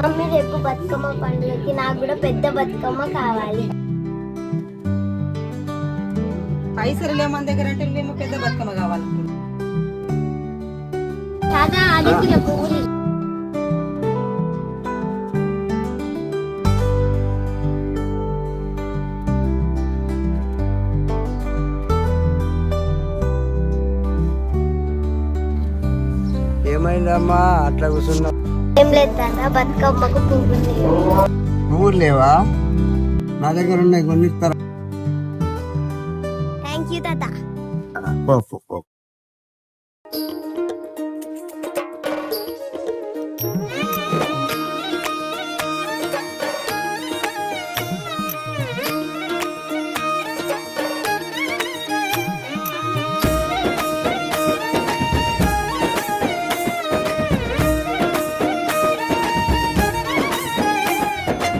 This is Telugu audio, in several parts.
మమ్మీ రేపు బతుకమ్మ పండుగకి నాకు కూడా పెద్ద బతుకమ్మ కావాలి. పైసలు లేవు మన దగ్గర అంటే మేము పెద్ద బతుకమ్మ కావాలి. తాత ఆదిత్య పువ్వులు ఏమైందమ్మా అట్లా కూర్చున్నావు? ఏం లేదు తాత, బతుకమ్మకు పువ్వులు లేవు. పువ్వులు లేవా? నా దగ్గర ఉన్నాయి, కొన్ని ఇస్తారా? థ్యాంక్ యూ తాత.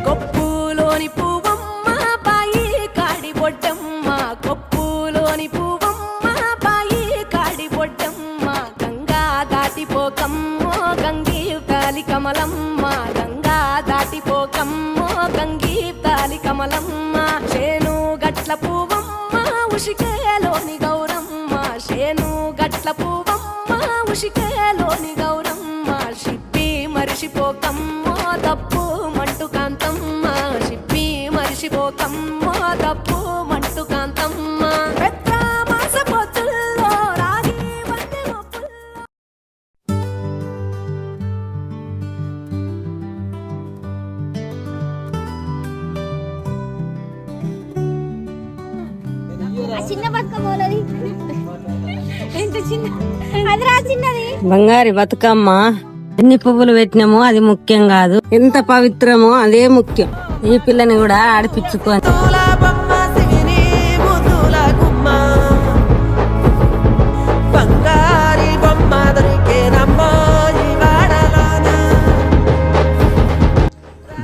కొప్పులోని పువ్వమ్మ బాయి కాడి బొడ్డమ్మ, కొప్పులోని పువ్వమ్మ బాయి కాడి బొడ్డమ్మ, గంగా దాటిపోకమ్మో గంగీ తాలి కమలమ్మ, గంగా దాటిపోకమ్మో గంగీ తాలి కమలమ్మ, శేను గట్ల పువ్వమ్మ ఉషికేలోని గౌరమ్మ, శేను గట్ల పువ్వమ్మ ఉషికేలోని గౌరమ్మ, షిప్పి మరిషిపోకమ్మో తప్పు మంటు కాంతమ్మ, షిప్పి మరిషిపోకమ్మో తప్పు మంటు కాంతమ్మ, పెద్ద మాస పొత్తుల్లో రాగి వన్నె మొప్పుల్లో. చిన్న బతుకమ్మ ఎంత చిన్న, అది రా చిన్నది. బంగారి బతుకమ్మ ఎన్ని పువ్వులు పెట్టినామో అది ముఖ్యం కాదు, ఎంత పవిత్రమో అదే ముఖ్యం. ఈ పిల్లని కూడా ఆడిపించుకో.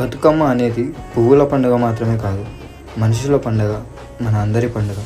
బతుకమ్మ అనేది పువ్వుల పండుగ మాత్రమే కాదు, మనుషుల పండుగ, మన అందరి పండుగ.